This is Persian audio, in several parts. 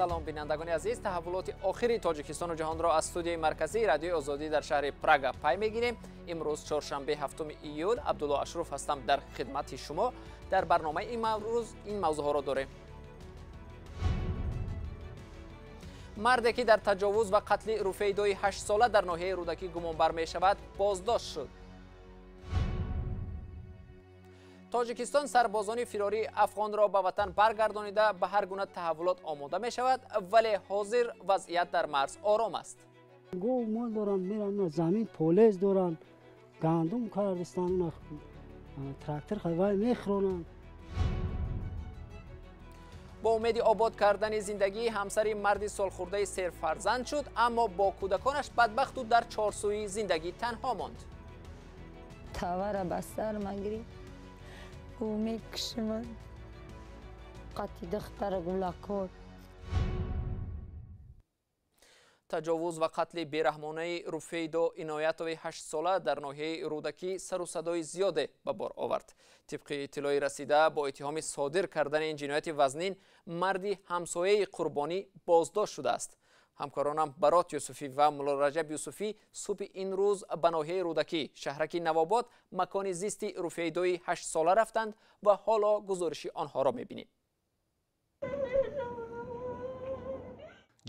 салом бинандагони азиз, таҳаввулоти охири Тоҷикистону ҷаҳонро аз студияи марказии радиои Озодӣ дар шаҳри Прага пай мегирем. имрӯз чоршанбе 7 июл Абдулло Ашруф ҳастам дар хидмати шумо. Дар барномаи имрӯз ин мавзӯъҳоро дорем. марде ки дар таҷовуз ва қатли Руфейдои 8 сола дар ноҳияи Рӯдакӣ гумонбар мешавад, боздошт шуд. Тоҷикистон сарбозони фирории афғонро ба ватан баргардонида ба ҳар гуна таҳаввулот омода мешавад, вале ҳозир вазъият дар марз ором аст. гов мол доранд, меранд замин полез доранд, гандум кардистан, трактор хайвай мехронанд. бо умеди обод кардани зиндагии ҳамсари марди солхӯрдаи серфарзанд шуд, аммо бо кӯдаконаш бадбахту дар чорсӯи зиндагӣ танҳо монд. тавара ба сар магирӣ умед кишиман қати духтара гулакор. таҷовуз ва қатли бераҳмонаи Руфейдо Иноятови 8 сола дар ноҳияи Рӯдакӣ сару садои зиёде ба бор овард. тибқи иттилои расида, бо иттиҳоми содир кардани ин ҷинояти вазнин, марди ҳамсояи қурбонӣ боздошт шудааст. ҳамкоронам Барот Юсуфӣ ва Мулло Раҷаб Юсуфӣ субҳи ин рӯз ба ноҳияи Рӯдакӣ, шаҳраки Навобод, макони зисти Руфейдои 8 сола рафтанд ва ҳоло гузориши онҳоро мебинем.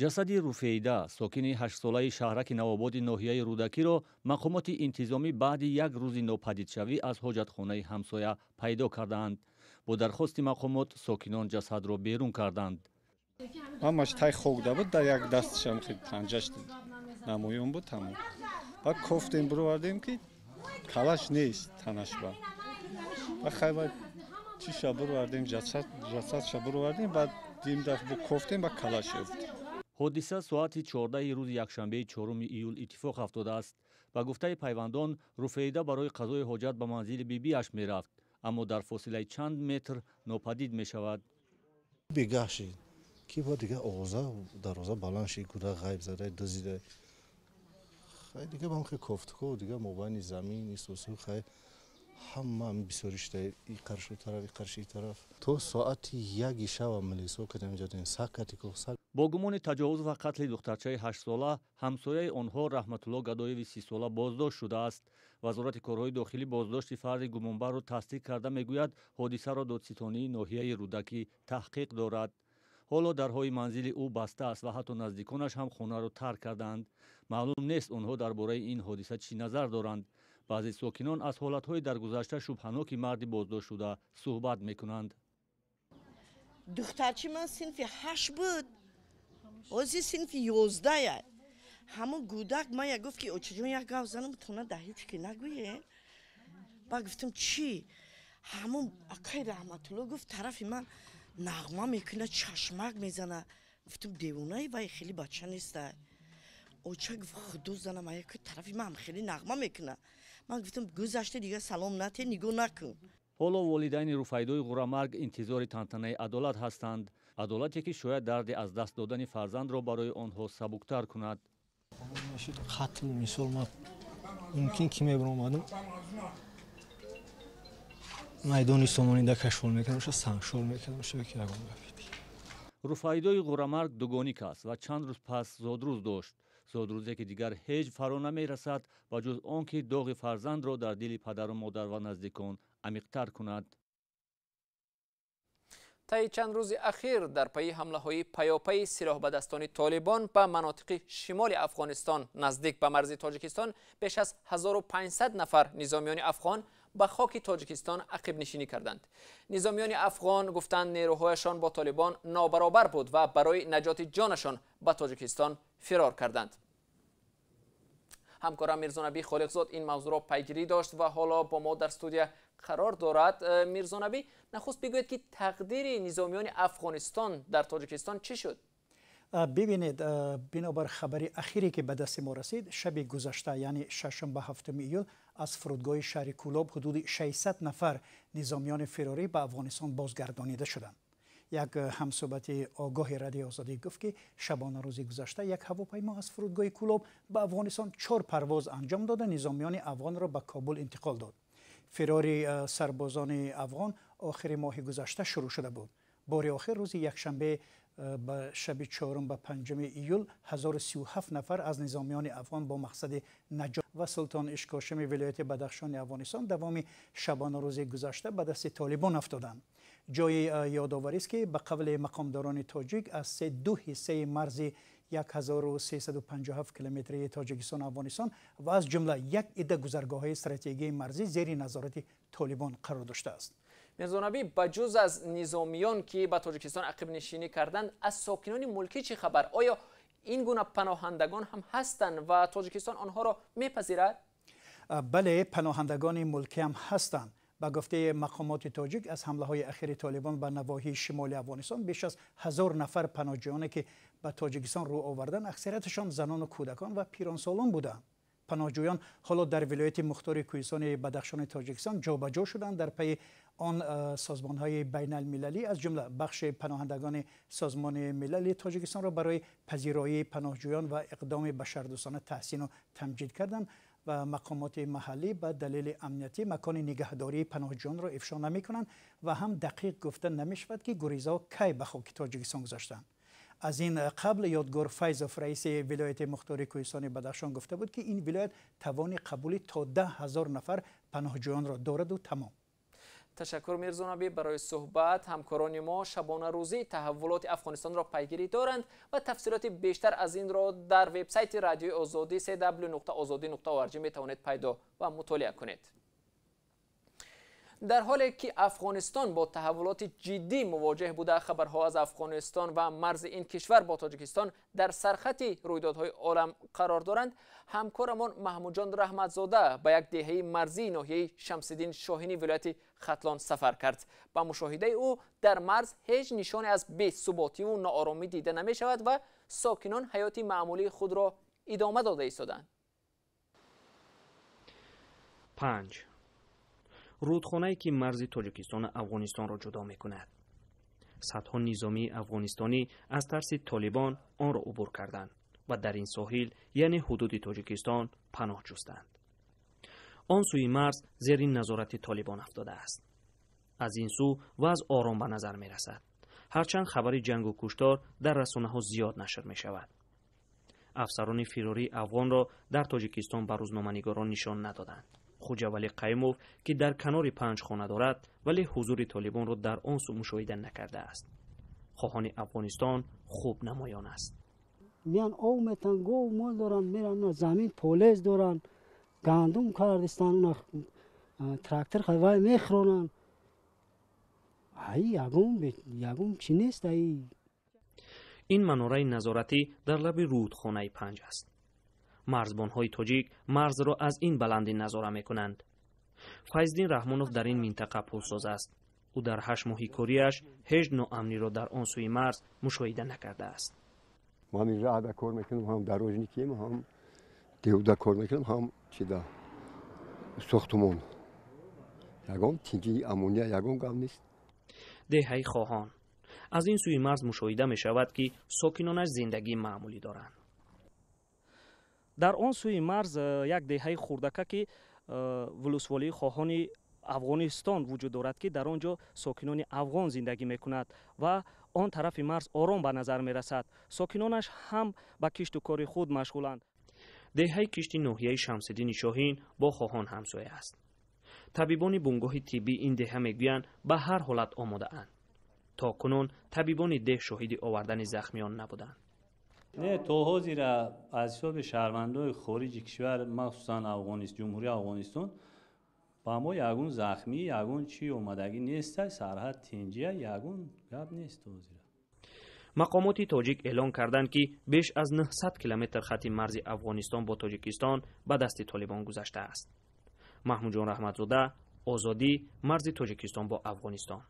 ҷасади Руфейда, сокини 8-солаи шаҳраки Навободи ноҳияи Рӯдакиро мақомоти интизомӣ баъди як рӯзи нопадидшавӣ аз ҳоҷатхонаи ҳамсоя пайдо карданд. бо дархости мақомот сокинон ҷасадро берун карданд. ҳамаш тай хокда буд, дар як дасташам панҷаш намоён буд. ҳамон баъд кофтем бировардем ки калаш нест танашба. хайва чиша бировардем, ҷасадша бировардем, баъд димда кофтем ба калаш ёфт. ҳодиса соати 14 рӯзи якшанбеи 4 июл иттифоқ афтодааст. ба гуфтаи пайвандон, Руфейда барои қазои ҳоҷат ба манзили бибиаш мерафт, аммо дар фосилаи чанд метр нопадид мешавад. бегаҳ шид ки бо дигар овоза дароза баланд шид, кӯдак ғайб зада дузида. хай дигар бам хе кофтко дигар мобайни замин исосу хай ҳама бисёришта и қаршу тараф и қарши тараф то соати 1 шаба милисо кадем ҷадин сакати ко сак. бо гумони таҷовуз ва қатли духтарчаи 8 сола ҳамсояи онҳо Раҳматулло Гадоеви 30 сола боздошт шудааст. вазорати корҳои дохилӣ боздошти фарди гумонбарро тасдиқ карда мегӯяд, ҳодисаро додситонии ноҳияи Рӯдакӣ таҳқиқ дорад. ҳоло дарҳои манзили ӯ баста аст ва ҳатто наздиконаш ҳам хонаро тарк карданд. маълум нест онҳо дар бораи ин ҳодиса чӣ назар доранд. баъзе сокинон аз ҳолатҳои даргузашта шубҳаноки марди боздоштшуда суҳбат мекунанд. духтарчи ман синфи 8 буд, ҳозир синфи 11. ҳамон гӯдак ман як гуфт ки очаҷон як гав занам тона да ҳеҷ ки нагӯе. ба гуфтам чӣ? ҳамон акай Раҳматулло гуфт тарафи ман нағма мекуна, чашмак мезана. гуфтам девонаи вай хеле бача неста. оча гуфт худо занам ая ки тарафи ман хеле нағма мекуна. ман гуфтам гузашта дигар салом нате, нигоҳ накун. ҳоло волидайни Руфайдои ғурамарг интизори тантанаи адолат ҳастанд. адолате ки шояд дарди аз даст додани фарзандро барои онҳо сабуктар кунад. қатл мисол ма мумкин ки мебиромадам майдони сомонида кашфол мекардам, сангшол мекардам, ки ягон гафиди. Руфайдои ғурамарг дугоник аст ва чанд рӯз пас зодрӯз дошт. зодрӯзе ки дигар ҳеҷ фаро намерасад ба ҷуз он ки доғи фарзандро дар дили падару модар ва наздикон амиқтар кунад. таи чанд рӯзи ахир дар пайи ҳамлаҳои паёпаи силоҳбадастони Толибон ба манотиқи шимоли Афғонистон наздик ба марзи Тоҷикистон беш аз 1500 нафар низомиёни афғон ба хоки Тоҷикистон ақибнишинӣ карданд. низомиёни афғон гуфтанд нерӯҳояшон бо Толибон нобаробар буд ва барои наҷоти ҷонашон ба Тоҷикистон фирор карданд. ҳамкорам Мирзонаби Холиқзод ин мавзӯъро пайгирӣ дошт ва ҳоло бо мо дар студия қарор дорад. Мирзонаби, нахуст бигӯед ки тақдири низомиёни Афғонистон дар Тоҷикистон чӣ шуд? бибинед, бинобар хабари ахире ки ба дасти мо расид, шаби гузашта, яъне шашанбе 7 июл аз фурудгоҳи шаҳри Кӯлоб ҳудуди 600 нафар низомиёни фирорӣ ба Афғонистон бозгардонида шуданд. як ҳамсӯҳбати огоҳи радиои Озодӣ гуфт ки шабона рӯзи гузашта як ҳавопаймо аз фурудгоҳи Кӯлоб ба Афғонистон 4 парвоз анҷом дода низомиёни афғонро ба Кобул интиқол дод. фирори сарбозони афғон охири моҳи гузашта шурӯъ шуда буд. бори охир рӯзи якшанбе به شب 4 و 5 ایول 1037 نفر از نظامیان افغان با مقصد نجات و سلطان اشکاشم ولایت بدخشان افغانستان دوام شبانه روز گذشته به دست طالبان افتادند. جای یادآوری است که به قول مقامداران تاجیک از دو حصه مرز 1357 کیلومتری تاجیکستان افغانستان و از جمله یک عده گذرگاه‌های استراتژیکی مرزی زیر نظارت طالبان قرار داشته است. میرزا نبی بجز از نظامیان که به تاجیکستان عقب نشینی کردند، از ساکنان ملکی چه خبر؟ آیا این گونه پناهندگان هم هستند و تاجیکستان آنها را میپذیرد؟ بله، پناهندگان ملکی هم هستند. با گفته مقامات تاجیک از حمله‌های اخیر طالبان به نواحی شمال افغانستان بیش از 1000 نفر پناهجویانی که به تاجیکستان رو آوردند، اکثریتشان زنان و کودکان و پیرانسالان بودند. پناهجویان حالا در ولایت مختار کوهستان بدخشان تاجیکستان جابجا شدند. در پی آن سازمان‌های بین المللی از جمله بخش پناهندگان سازمان ملل تاجیکستان را برای پذیرایی پناهجویان و اقدام بشردوستانه تحسین و تمجید کردند و مقامات محلی به دلیل امنیتی مکان نگهداری پناهجویان را افشا نمی‌کنند و هم دقیق گفته نمی‌شود که گریزها کی به خاک تاجیکستان گذاشتند. از این قبل یادگار فیضوف رئیس ولایت مختار کوهستان بدخشان گفته بود که این ولایت توان قبول تا 10,000 نفر پناهجویان را دارد و تمام. تشکر میرزا نبی برای صحبت. همکاران ما شبانه روزی تحولات افغانستان را پیگیری دارند و تفصیلات بیشتر از این را در وبسایت رادیو آزادی www.azadi.org می توانید پیدا و مطالعه کنید. در حالی که افغانستان با تحولات جدی مواجه بوده، خبرها از افغانستان و مرز این کشور با تاجیکستان در سرخط رویدادهای عالم قرار دارند. همکارمان محمود جان رحمتزاده به یک دهه مرزی ناحیه شمس‌الدین شاهینی ولایت ختلان سفر کرد. با مشاهده او در مرز هیچ نشانی از بی‌ثباتی و ناآرامی دیده نمی شود و ساکنان حیات معمولی خود را ادامه داده ایستادند. 5. رودخانه‌ای که مرز تاجیکستان و افغانستان را جدا می‌کند. صدها نظامی افغانستانی از ترس طالبان آن را عبور کردند و در این ساحل یعنی حدود تاجیکستان پناه جستند. آن سوی مرز زیر نظارت طالبان افتاده است. از این سو وضع آرام به نظر می‌رسد. هرچند خبر جنگ و کشتار در رسانه‌ها زیاد نشر می‌شود. افسران فراری افغان را در تاجیکستان به روزنامه‌نگاران نشان ندادند. خوجا ولی قیموف که در کنار 5 خانه دارد ولی حضور طالبان را در آن سو مشاهده نکرده است. خواهان افغانستان خوب نمایان است. میان او میتن گو مال دارن میرن زمین پولیس دارن گندم کردستان تراکتور خواه میخرونن. ای یگم چی نیست ای. این مناره نظارتی در لب رودخانه 5 است. مرزبان‌های تاجیک مرز را از این بلندی نظاره می‌کنند. فیض‌الدین رحمانوف در این منطقه پولساز است. او در 8 ماه کاریش هیچ ناامنی را در آن سوی مرز مشاهده نکرده است. ما می راه کار میکنیم، هم در روزنیکیم، هم دیودا کار میکنیم، هم چیدا ساختمان. یگان تینجی امونیا یگان گام نیست. دهه‌ای خواهان از این سوی مرز مشاهده می شود که ساکنانش زندگی معمولی دارند. در آن سوی مرز یک دهه خوردکه که ولسوالی خواهان افغانستان وجود دارد که در آنجا ساکنان افغان زندگی میکند و آن طرف مرز آرام به نظر می رسد. ساکنانش هم به کشت و کار خود مشغولند. دهه کشتی ناحیه شمس‌الدین شاهین با خواهان همسایه است. طبیبان بنگاه طبی این دهه میگویند به هر حالت آماده اند. تا کنون طبیبان ده شاهد آوردن زخمیان نبودند. نه تا حاضر از حساب شهروندان خارج کشور مخصوصا افغانستان جمهوری افغانستان با ما یگون زخمی یگون چی اومدگی نیست. سرحد تنجیه یگون گپ نیست. مقامات تاجیک اعلان کردند که بیش از 900 کیلومتر خط مرز افغانستان با تاجیکستان به دست طالبان گذشته است. محمود جان رحمتزاده، آزادی، مرز تاجیکستان با افغانستان.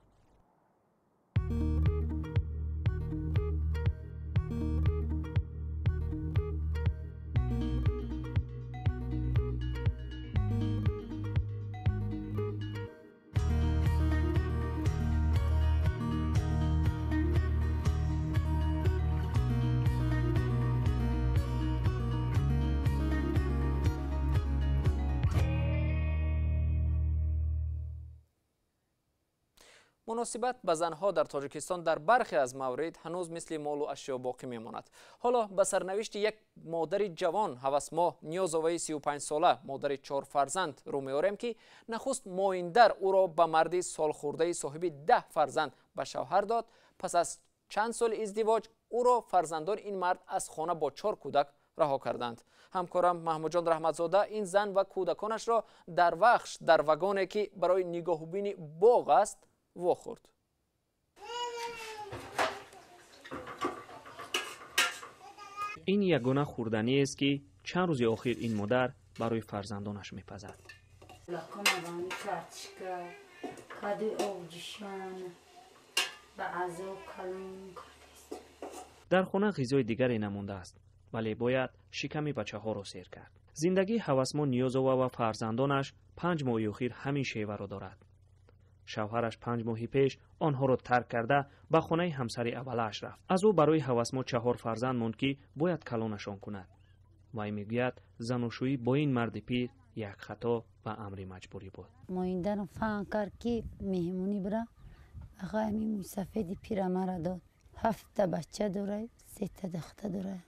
مناسبت به زنها در تاجیکستان در برخی از موارد هنوز مثل مال و اشیا باقی میماند. حالا به سرنوشت یک مادر جوان هوسما نیازوی 35 ساله مادر 4 فرزند رو میاریم که نخست مایندر او را به مردی سالخورده صاحب 10 فرزند به شوهر داد. پس از چند سال ازدواج او را فرزندان این مرد از خانه با 4 کودک رها کردند. همکارم محمود جان رحمتزاده این زن و کودکانش را در وخش در وگانی که برای نگاهبین باغ است واخورد. این یگانه خوردنی است که چند روز آخر این مادر برای فرزندانش میپزد. در خانه غذای دیگری نمانده است، ولی باید شکم بچه ها را سیر کرد. زندگی هوسما نیازوا و فرزندانش 5 ماه اخیر همین شیوه را دارد. شوهرش 5 ماه پیش آنها را ترک کرده به خانه همسر اولش رفت. از او برای هوسما 4 فرزند ماند که باید کلانشان کند. وی میگوید زناشویی با این مرد پیر یک خطا و امر مجبوری بود. مایندرم فهم کرد که مهمونی برا آقای همین سفید پیر مرا داد. 7 بچه داره، 3 دختر داره.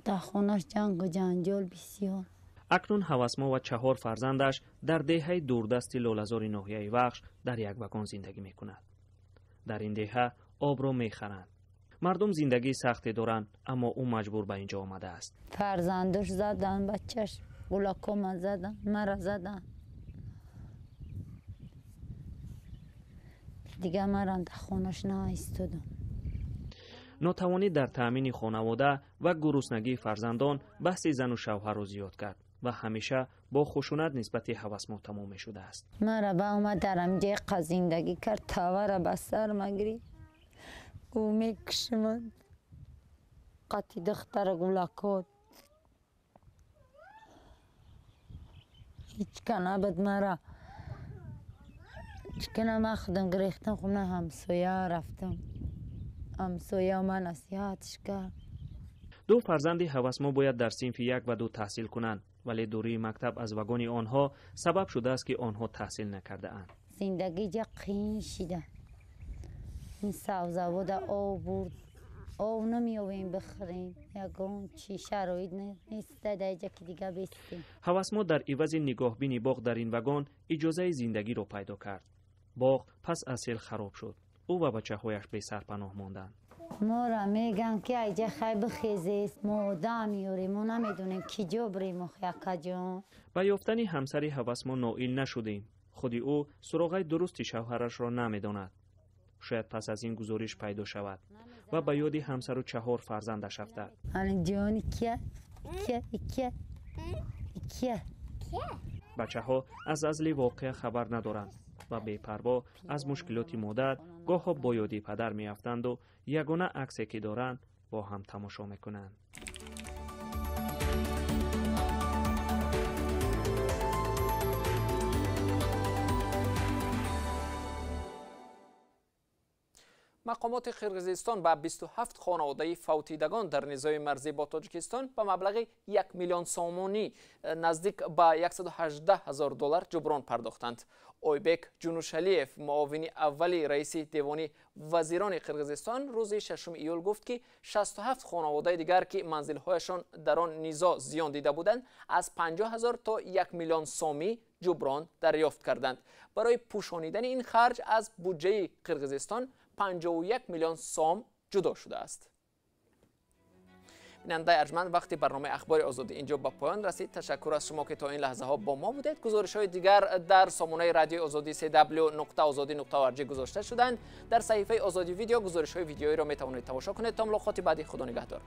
در خانه‌اش جنگ و جنجال بسیار. اکنون هوسما و 4 فرزندش در دهه دوردست لاله‌زار ناحیه وخش در یک وگان زندگی می‌کنند. در این دهه آب را می‌خرند. مردم زندگی سختی دارند، اما او مجبور به اینجا آمده است. فرزندش زدن، بچه‌ش گلاکوم زدن، مرا زدن. دیگه مرا در خانه‌اش نایستادم. ناتوانی در تأمین خانواده و گرسنگی فرزندان بحث زن و شوهر را زیاد کرد و همیشه با خشونت نسبت هوسما تمام شده است. مرا با اومد در همجه زندگی کرد، تاور به سر مگری او میکشمد قطی دختر گلکات هیچ کنه بد مرا چکنه ما خودم گریختم خونه همسایه رفتم. همسایه من نصیحتش کرد. 2 فرزند هوسما باید در صنف 1 و 2 تحصیل کنند، ولی دوری مکتب از وگان آنها سبب شده است که آنها تحصیل نکرده اند. زندگی جا قین شده. این سبزواد آب برد. آب نمی‌آوریم بخوریم. یگان چی شرایط نیست در اینجا که دیگه بستیم. هوسما در عوض نگاهبین باغ در این وگان اجازه زندگی را پیدا کرد. باغ پس از سیل خراب شد. او و بچه‌هایش به سرپناه ماندند. ما را میگن که اینجا خیلی بخیزیست. ما دم میاریم. ما نمیدونیم کی جا بریم کجا. با یافتن همسر هوسما نائل نشدیم. خودی او سراغ درست شوهرش را نمیداند. شاید پس از این گزارش پیدا شود و به یاد همسر و 4 فرزندش افتد. الان جانی کیه بچه‌ها از اصل واقع خبر ندارند و بی‌پروا از مشکلات مادر گاه با یادی پدر میافتند و یگانه عکسی که دارند با هم تماشا میکنند. مقامات قرقیزستان به 27 خانواده فوتیدگان در نزاع مرزی با تاجیکستان به مبلغ 1 میلیون سومونی نزدیک به $118,000 جبران پرداختند. اویبک جونوشالیف معاون اول رئیس دیوان وزیران قرقیزستان روز 6 ایول گفت که 67 خانواده دیگر که منزل‌هایشان در آن نزاع زیان دیده بودند از 50,000 تا 1 میلیون سومی جبران دریافت کردند. برای پوشانیدن این خرج از بودجه قرقیزستان 51 میلیون سوم جدا شده است. بیننده ارجمند، وقتی برنامه اخبار آزادی اینجا به پایان رسید. تشکر از شما که تا این لحظه ها با ما بودید. گزارش های دیگر در سامانه رادیو آزادی cw.azadi.org گذاشته شدند. در صحیفه آزادی ویدیو گزارش های ویدیویی را می توانید تماشا کنید. تا ملاقات بعدی، خدا نگهدار.